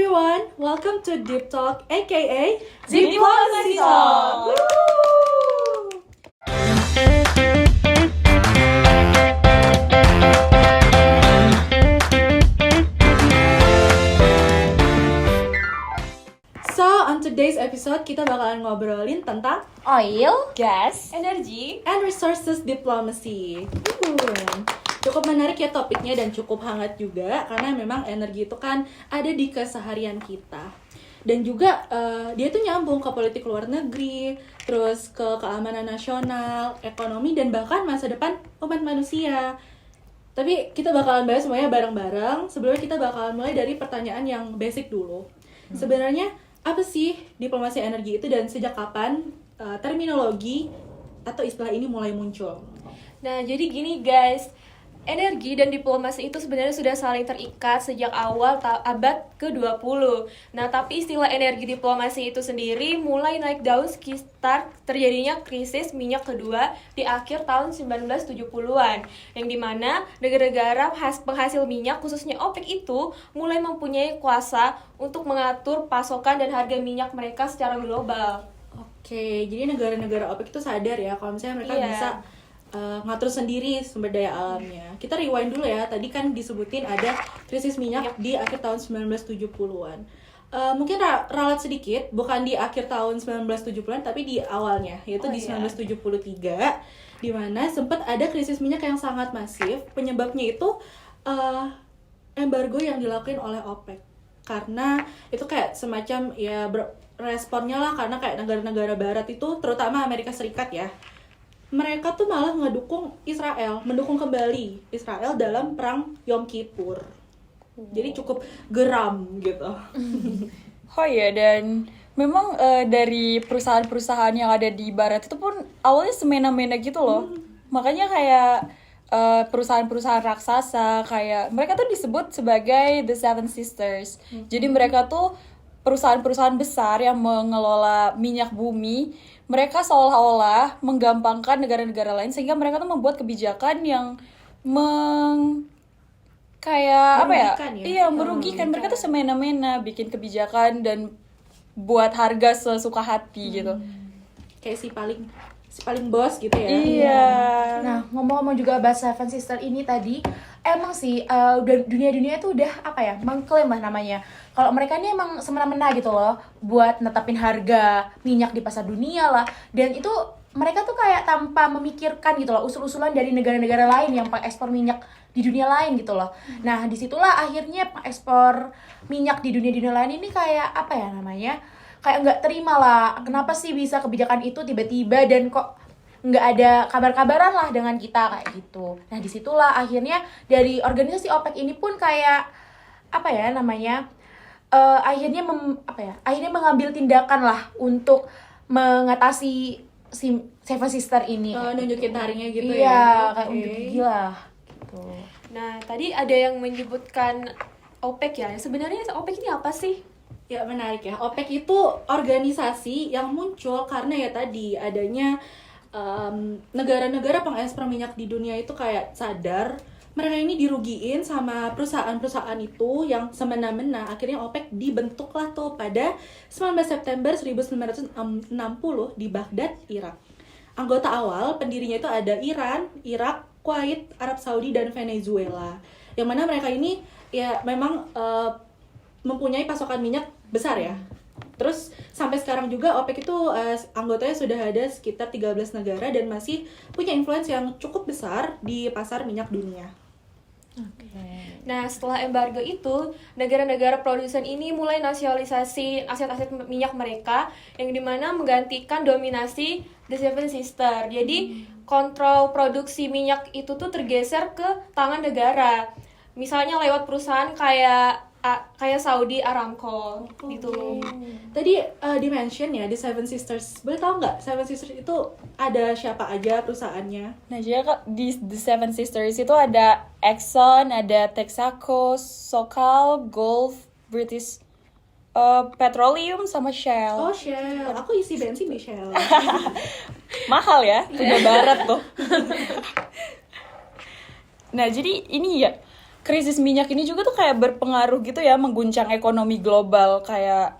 everyone, welcome to Deep Talk, aka Diplomacy Talk. So, on today's episode kita bakalan ngobrolin tentang Oil, gas, energy, and resources diplomacy. Cukup menarik ya topiknya dan cukup hangat juga karena memang energi itu kan ada di keseharian kita. Dan juga dia tuh nyambung ke politik luar negeri, terus ke keamanan nasional, ekonomi, dan bahkan masa depan umat manusia. Tapi kita bakalan bahas semuanya bareng-bareng. Sebelumnya kita bakalan mulai dari pertanyaan yang basic dulu. Sebenarnya apa sih diplomasi energi itu dan sejak kapan terminologi atau istilah ini mulai muncul? Nah, jadi gini guys, energi dan diplomasi itu sebenarnya sudah saling terikat sejak awal abad ke-20. Nah, tapi istilah energi diplomasi itu sendiri mulai naik daun sekitar terjadinya krisis minyak kedua di akhir tahun 1970-an, yang dimana negara-negara penghasil minyak khususnya OPEC itu mulai mempunyai kuasa untuk mengatur pasokan dan harga minyak mereka secara global. Oke, jadi negara-negara OPEC itu sadar ya kalau misalnya mereka bisa ngatur sendiri sumber daya alamnya. Kita rewind dulu ya, tadi kan disebutin ada krisis minyak di akhir tahun 1970-an. Mungkin ralat sedikit, bukan di akhir tahun 1970-an tapi di awalnya, yaitu di 1973, di mana sempat ada krisis minyak yang sangat masif. Penyebabnya itu embargo yang dilakukan oleh OPEC. Karena itu kayak semacam ya responnya lah, karena kayak negara-negara barat itu, terutama Amerika Serikat ya, mereka tuh malah ngedukung Israel, mendukung kembali Israel dalam perang Yom Kippur. Jadi cukup geram gitu. Oh iya, dan memang dari perusahaan-perusahaan yang ada di barat itu pun awalnya semena-mena gitu loh. Makanya kayak perusahaan-perusahaan raksasa, kayak mereka tuh disebut sebagai The Seven Sisters. Jadi mereka tuh perusahaan-perusahaan besar yang mengelola minyak bumi. Mereka seolah-olah menggampangkan negara-negara lain sehingga mereka tuh membuat kebijakan yang Merugikan ya? Iya, merugikan. Mereka tuh semena-mena bikin kebijakan dan buat harga sesuka hati gitu. Kayak si paling bos gitu ya. Iya. Nah, ngomong-ngomong juga bahas Seven Sister ini tadi, emang sih dunia-dunia itu udah mengklaim lah namanya. Kalau mereka ini emang semena-mena gitu loh buat netapin harga minyak di pasar dunia lah. Dan itu mereka tuh kayak tanpa memikirkan gitu loh usul-usulan dari negara-negara lain yang pengekspor minyak di dunia lain gitu loh. Nah, disitulah akhirnya pengekspor minyak di dunia-dunia lain ini kayak kayak nggak terima lah, kenapa sih bisa kebijakan itu tiba-tiba dan kok nggak ada kabar-kabaran lah dengan kita kayak gitu. Nah, disitulah akhirnya dari organisasi OPEC ini pun kayak akhirnya mengambil tindakan lah untuk mengatasi si Seven Sister ini. Nunjukin taringnya gitu ya. Iya, kayak unjuk gigi lah gitu. Nah, tadi ada yang menyebutkan OPEC ya. Sebenarnya OPEC ini apa sih? Ya, menarik ya. OPEC itu organisasi yang muncul karena ya tadi adanya negara-negara pengekspor minyak di dunia itu kayak sadar mereka ini dirugiin sama perusahaan-perusahaan itu yang semena-mena. Akhirnya OPEC dibentuklah tuh pada 19 September 1960 di Baghdad, Irak. Anggota awal pendirinya itu ada Iran, Irak, Kuwait, Arab Saudi, dan Venezuela. Yang mana mereka ini ya memang mempunyai pasokan minyak besar ya. Terus sampai sekarang juga OPEC itu anggotanya sudah ada sekitar 13 negara dan masih punya influence yang cukup besar di pasar minyak dunia. Nah, setelah embargo itu, negara-negara produsen ini mulai nasionalisasi aset-aset minyak mereka yang dimana menggantikan dominasi The Seven Sister. Jadi, kontrol produksi minyak itu tuh tergeser ke tangan negara. Misalnya lewat perusahaan kayak Saudi Aramco gitu. Tadi di-mention ya, di Seven Sisters. Boleh tahu nggak Seven Sisters itu ada siapa aja perusahaannya? Nah, jadi di The Seven Sisters itu ada Exxon, ada Texaco, Sokal, Gulf, British Petroleum, sama Shell. Oh, Shell. Aku isi bensin di Shell. Mahal ya, punya barat tuh. Nah, jadi ini ya, krisis minyak ini juga tuh kayak berpengaruh gitu ya, mengguncang ekonomi global. Kayak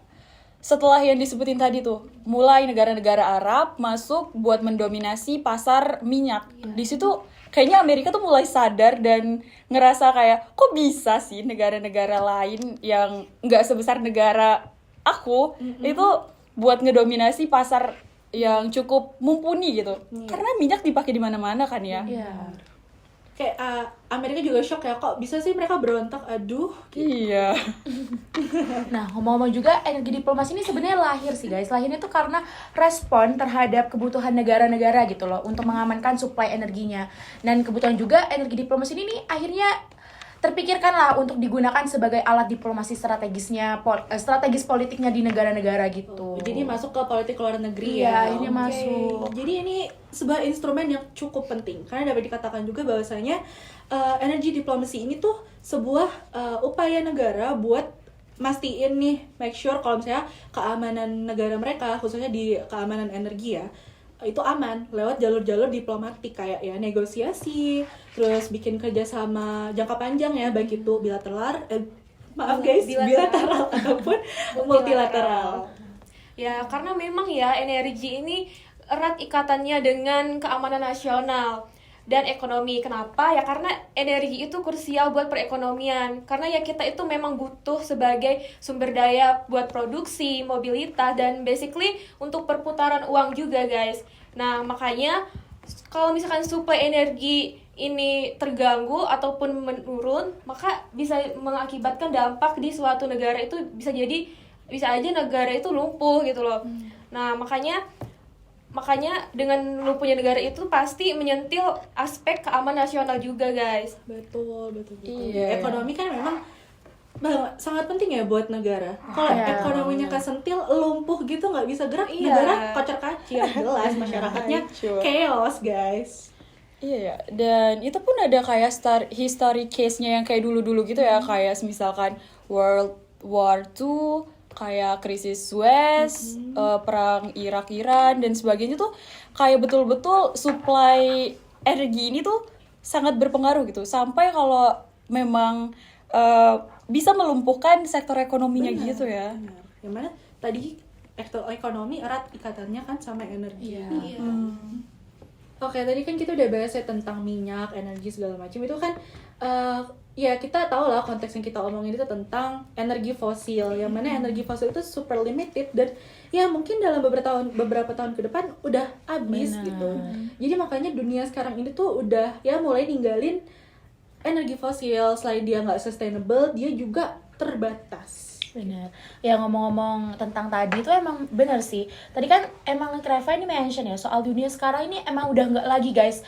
setelah yang disebutin tadi tuh, mulai negara-negara Arab masuk buat mendominasi pasar minyak. Di situ kayaknya Amerika tuh mulai sadar dan ngerasa kayak, kok bisa sih negara-negara lain yang nggak sebesar negara aku itu buat ngedominasi pasar yang cukup mumpuni gitu. Karena minyak dipakai di mana-mana kan ya. Iya. Kayak Amerika juga shock ya, kok bisa sih mereka berontak, aduh. Iya. Nah, ngomong-ngomong juga energi diplomasi ini sebenarnya lahir sih guys. Lahirnya tuh karena respon terhadap kebutuhan negara-negara gitu loh untuk mengamankan suplai energinya. Dan kebutuhan juga energi diplomasi ini nih akhirnya terpikirkan lah untuk digunakan sebagai alat diplomasi strategis politiknya di negara-negara gitu. Jadi masuk ke politik luar negeri Iya, ya. ini masuk. Jadi ini sebuah instrumen yang cukup penting karena dapat dikatakan juga bahwasanya energi diplomasi ini tuh sebuah upaya negara buat mastiin nih, make sure kalau misalnya keamanan negara mereka, khususnya di keamanan energi ya, itu aman lewat jalur-jalur diplomatik kayak ya negosiasi, terus bikin kerjasama jangka panjang ya, baik itu bilateral, bilateral ataupun multilateral. Ya, karena memang ya energi ini erat ikatannya dengan keamanan nasional dan ekonomi. Kenapa? Ya karena energi itu krusial buat perekonomian. Karena ya kita itu memang butuh sebagai sumber daya buat produksi, mobilitas, dan basically untuk perputaran uang juga, guys. Nah, makanya kalau misalkan suplai energi ini terganggu ataupun menurun, maka bisa mengakibatkan dampak di suatu negara itu bisa aja negara itu lumpuh gitu loh. Nah, makanya dengan lumpuhnya negara itu pasti menyentil aspek keamanan nasional juga, guys. Betul. Iya. Ekonomi kan memang sangat penting ya buat negara. Kalau ekonominya kesentil, lumpuh gitu, nggak bisa gerak, negara kocar-kacir, jelas masyarakatnya chaos, guys. Iya, dan itu pun ada kayak history case-nya yang kayak dulu-dulu gitu ya, kayak misalkan World War II, kayak krisis Suez, perang Irak-Iran dan sebagainya tuh kayak betul-betul supply energi ini tuh sangat berpengaruh gitu, sampai kalau memang bisa melumpuhkan sektor ekonominya gitu ya. Benar. Yang mana tadi ekonomi erat ikatannya kan sama energi. Iya. Oke, tadi kan kita udah bahas ya tentang minyak, energi segala macam. Itu kan ya kita tahu lah konteks yang kita omongin itu tentang energi fosil. Yang mana energi fosil itu super limited dan ya mungkin dalam beberapa tahun ke depan udah habis gitu. Jadi makanya dunia sekarang ini tuh udah ya mulai ninggalin energi fosil. Selain dia nggak sustainable, dia juga terbatas. Benar. Ya ngomong-ngomong tentang tadi itu emang benar sih. Tadi kan emang Kreva ini mention ya soal dunia sekarang ini emang udah nggak lagi guys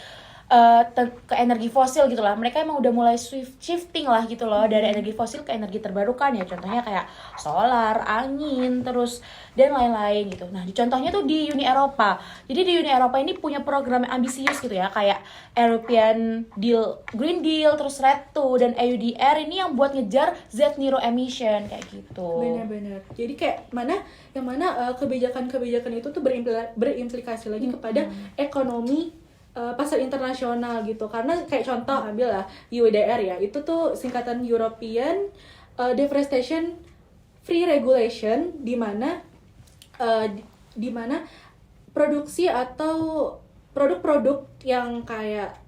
ke energi fosil gitu lah. Mereka emang udah mulai shifting lah gitu loh dari energi fosil ke energi terbarukan ya. Contohnya kayak solar, angin, terus dan lain-lain gitu. Nah, contohnya tuh di Uni Eropa. Jadi di Uni Eropa ini punya program yang ambisius gitu ya, kayak European Deal, Green Deal, terus RED II dan EUDR ini yang buat ngejar Z zero emission kayak gitu. Benar-benar. Jadi kayak yang mana kebijakan-kebijakan itu tuh berimplikasi lagi kepada ekonomi pasar internasional gitu. Karena kayak contoh ambil lah EUDR ya, itu tuh singkatan European Deforestation Free Regulation, di mana produksi atau produk-produk yang kayak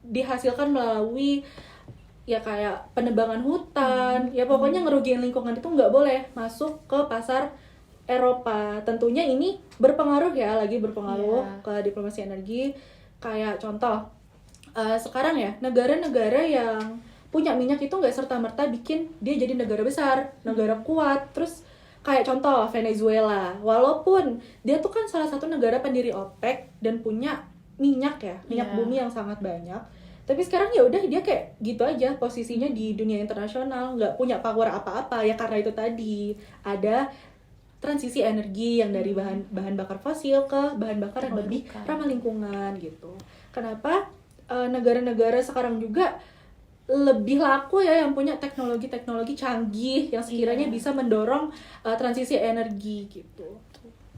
dihasilkan melalui ya kayak penebangan hutan, ya pokoknya ngerugiin lingkungan itu nggak boleh masuk ke pasar Eropa. Tentunya ini berpengaruh ke diplomasi energi. Kayak contoh sekarang ya, negara-negara yang punya minyak itu nggak serta-merta bikin dia jadi negara besar, negara kuat. Terus kayak contoh Venezuela, walaupun dia tuh kan salah satu negara pendiri OPEC dan punya minyak bumi yang sangat banyak, tapi sekarang ya udah dia kayak gitu aja posisinya di dunia internasional, nggak punya power apa-apa ya, karena itu tadi ada transisi energi yang dari bahan bakar fosil ke bahan bakar yang lebih ramah lingkungan gitu. Kenapa negara-negara sekarang juga lebih laku ya yang punya teknologi-teknologi canggih yang sekiranya bisa mendorong transisi energi gitu.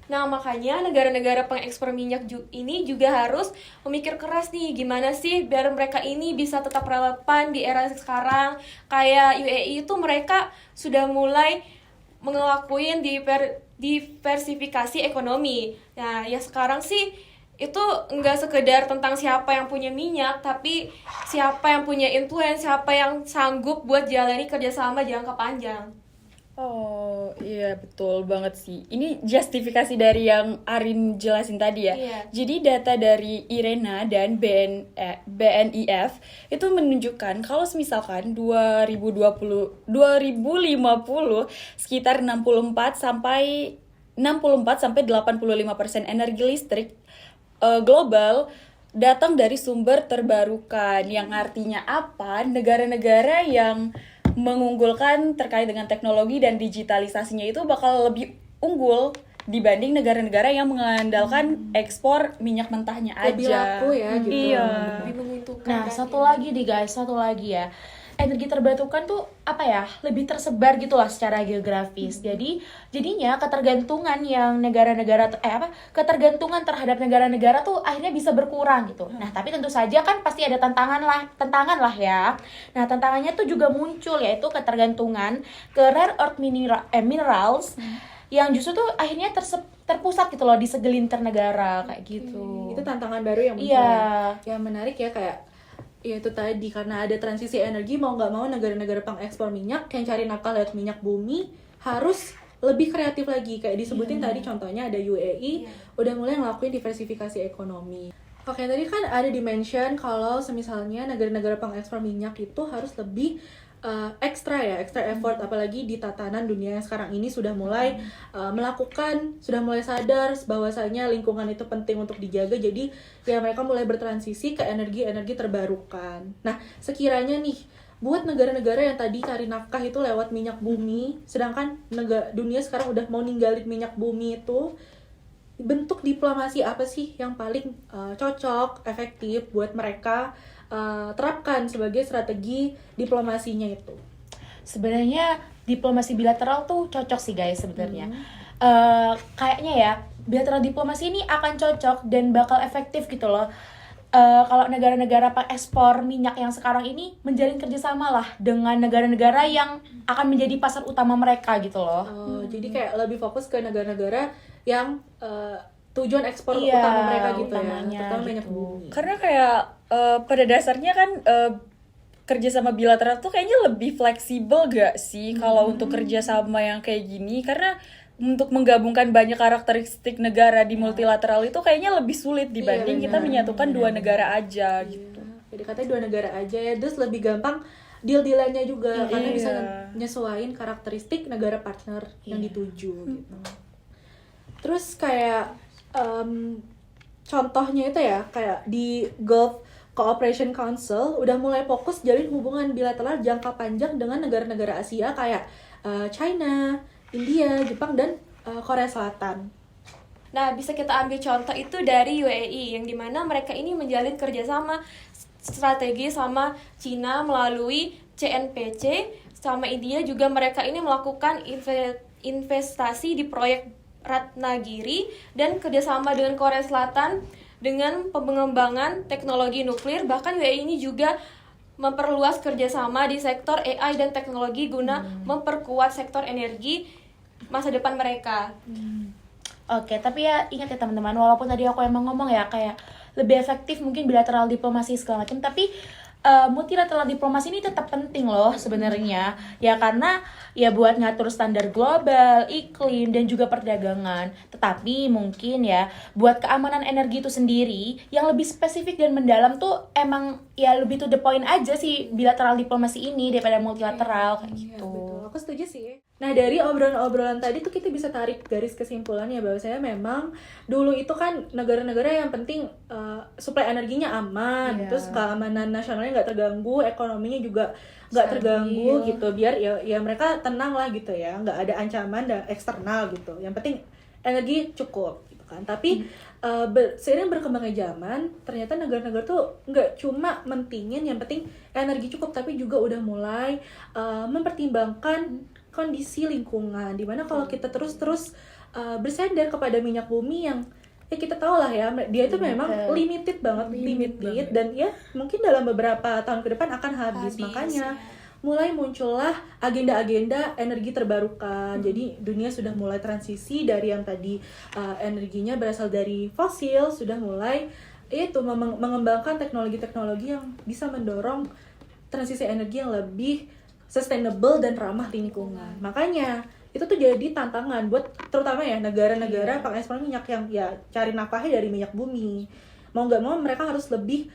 Nah, makanya negara-negara pengekspor minyak ini juga harus memikir keras nih, gimana sih biar mereka ini bisa tetap relevan di era sekarang. Kayak UAE itu mereka sudah mulai ngelakuin diversifikasi ekonomi. Nah, ya sekarang sih itu enggak sekedar tentang siapa yang punya minyak, tapi siapa yang punya influence, siapa yang sanggup buat jalani kerjasama jangka panjang. Oh iya betul banget sih. Ini justifikasi dari yang Arin jelasin tadi ya. Iya. Jadi data dari IRENA dan BNIF itu menunjukkan kalau misalkan 2050 sekitar 64 sampai 85% energi listrik global datang dari sumber terbarukan, yang artinya apa? Negara-negara yang mengunggulkan terkait dengan teknologi dan digitalisasinya itu bakal lebih unggul dibanding negara-negara yang mengandalkan ekspor minyak mentahnya aja. Lebih laku ya gitu. Iya. Lebih menguntungkan. Nah, kan satu ya. lagi nih guys, satu lagi ya. Energi terbarukan tuh apa ya? Lebih tersebar gitu lah secara geografis. Jadinya ketergantungan yang ketergantungan terhadap negara-negara tuh akhirnya bisa berkurang gitu. Nah, tapi tentu saja kan pasti ada tantangan lah ya. Nah, tantangannya tuh juga muncul, yaitu ketergantungan ke rare earth minerals yang justru tuh akhirnya terpusat gitu loh di segelintir negara kayak gitu. Itu tantangan baru yang muncul. Iya. Yang menarik ya, kayak ya itu tadi, karena ada transisi energi, mau nggak mau negara-negara pengekspor minyak yang cari nafkah lewat minyak bumi harus lebih kreatif lagi. Kayak disebutin tadi contohnya ada UAE udah mulai ngelakuin diversifikasi ekonomi. Oke, tadi kan ada dimension kalau semisalnya negara-negara pengekspor minyak itu harus lebih extra effort, apalagi di tatanan dunia yang sekarang ini sudah mulai sudah mulai sadar bahwasanya lingkungan itu penting untuk dijaga. Jadi ya mereka mulai bertransisi ke energi terbarukan. Nah, sekiranya nih buat negara-negara yang tadi cari nafkah itu lewat minyak bumi, sedangkan dunia sekarang udah mau ninggalin minyak bumi itu, bentuk diplomasi apa sih yang paling cocok, efektif buat mereka terapkan sebagai strategi diplomasinya itu? Sebenarnya diplomasi bilateral tuh cocok sih guys sebenarnya. Kayaknya ya bilateral diplomasi ini akan cocok dan bakal efektif gitu loh. Kalau negara-negara pengekspor minyak yang sekarang ini menjalin kerjasama lah dengan negara-negara yang akan menjadi pasar utama mereka gitu loh. Jadi kayak lebih fokus ke negara-negara yang tujuan ekspor utama mereka gitu utamanya, ya, terutama minyak gitu. bumi. Karena kayak pada dasarnya kan kerjasama bilateral tuh kayaknya lebih fleksibel gak sih kalau untuk kerjasama yang kayak gini, karena untuk menggabungkan banyak karakteristik negara di multilateral itu kayaknya lebih sulit dibanding kita menyatukan dua negara aja gitu. Jadi katanya dua negara aja ya, terus lebih gampang deal-dealannya juga karena bisa nyesuaiin karakteristik negara partner yang dituju gitu. Terus kayak contohnya itu ya, kayak di Gulf Cooperation Council udah mulai fokus jalin hubungan bilateral jangka panjang dengan negara-negara Asia kayak China, India, Jepang, dan Korea Selatan. Nah, bisa kita ambil contoh itu dari UAE, yang dimana mereka ini menjalin kerjasama strategi sama Cina melalui CNPC, sama India juga mereka ini melakukan investasi di proyek Ratnagiri, dan kerjasama dengan Korea Selatan dengan pengembangan teknologi nuklir. Bahkan UAE ini juga memperluas kerjasama di sektor AI dan teknologi guna memperkuat sektor energi masa depan mereka. Oke, tapi ya ingat ya teman-teman, walaupun tadi aku emang ngomong ya kayak lebih efektif mungkin bilateral diplomasi segala macam, tapi multilateral diplomasi ini tetap penting loh sebenarnya ya, karena ya buat ngatur standar global, iklim, dan juga perdagangan. Tetapi mungkin ya buat keamanan energi itu sendiri yang lebih spesifik dan mendalam tuh emang ya lebih to the point aja sih bilateral diplomasi ini daripada multilateral kayak gitu. Betul, aku setuju sih. Nah, dari obrolan-obrolan tadi tuh kita bisa tarik garis kesimpulannya bahwasanya memang dulu itu kan negara-negara yang penting suplai energinya aman, terus keamanan nasionalnya nggak terganggu, ekonominya juga nggak terganggu gitu, biar ya mereka tenang lah gitu ya, nggak ada ancaman eksternal gitu. Yang penting energi cukup gitu kan. Tapi seiring berkembangnya zaman, ternyata negara-negara tuh nggak cuma mentingin yang penting energi cukup, tapi juga udah mulai mempertimbangkan kondisi lingkungan. Dimana kalau kita terus-terus bersandar kepada minyak bumi yang ya kita tahu lah ya, dia itu memang limited banget, limited, dan ya mungkin dalam beberapa tahun ke depan akan habis. Makanya mulai muncullah agenda-agenda energi terbarukan. Jadi dunia sudah mulai transisi dari yang tadi energinya berasal dari fosil, sudah mulai itu mengembangkan teknologi-teknologi yang bisa mendorong transisi energi yang lebih sustainable dan ramah lingkungan. Makanya itu tuh jadi tantangan buat terutama ya negara-negara pengekspor minyak yang ya cari nafkahnya dari minyak bumi. Mau nggak mau mereka harus lebih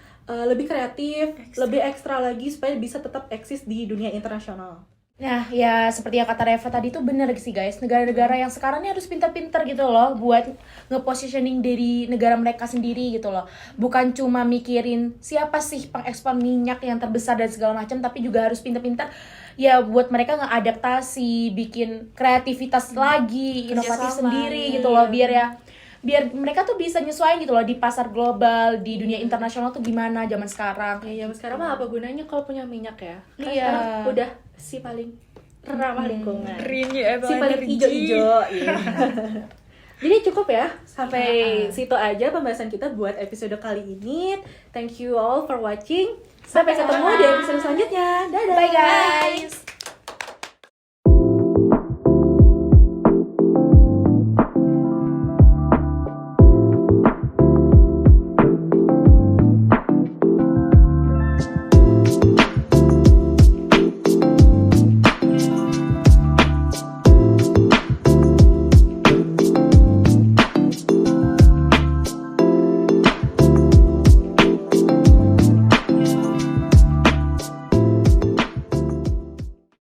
kreatif, lebih ekstra lagi supaya bisa tetap eksis di dunia internasional. Nah, ya seperti yang kata Reva tadi tuh bener sih guys. Negara-negara yang sekarang ini harus pintar-pintar gitu loh buat nge-positioning dari negara mereka sendiri gitu loh. Bukan cuma mikirin siapa sih pengekspor minyak yang terbesar dan segala macam, tapi juga harus pintar-pintar ya buat mereka ngeadaptasi, bikin kreativitas lagi, inovatif sendiri gitu loh, biar mereka tuh bisa nyesuaiin gitu loh di pasar global, di dunia internasional tuh gimana zaman sekarang. Ya zaman sekarang mah apa gunanya kalau punya minyak ya? Kan Iya. sekarang udah si paling ramah lingkungan. Renewable Si paling energy. hijau-hijau. Iya. Jadi cukup ya, sampai situ aja pembahasan kita buat episode kali ini. Thank you all for watching. Sampai ketemu di episode selanjutnya. Dadah. Bye guys.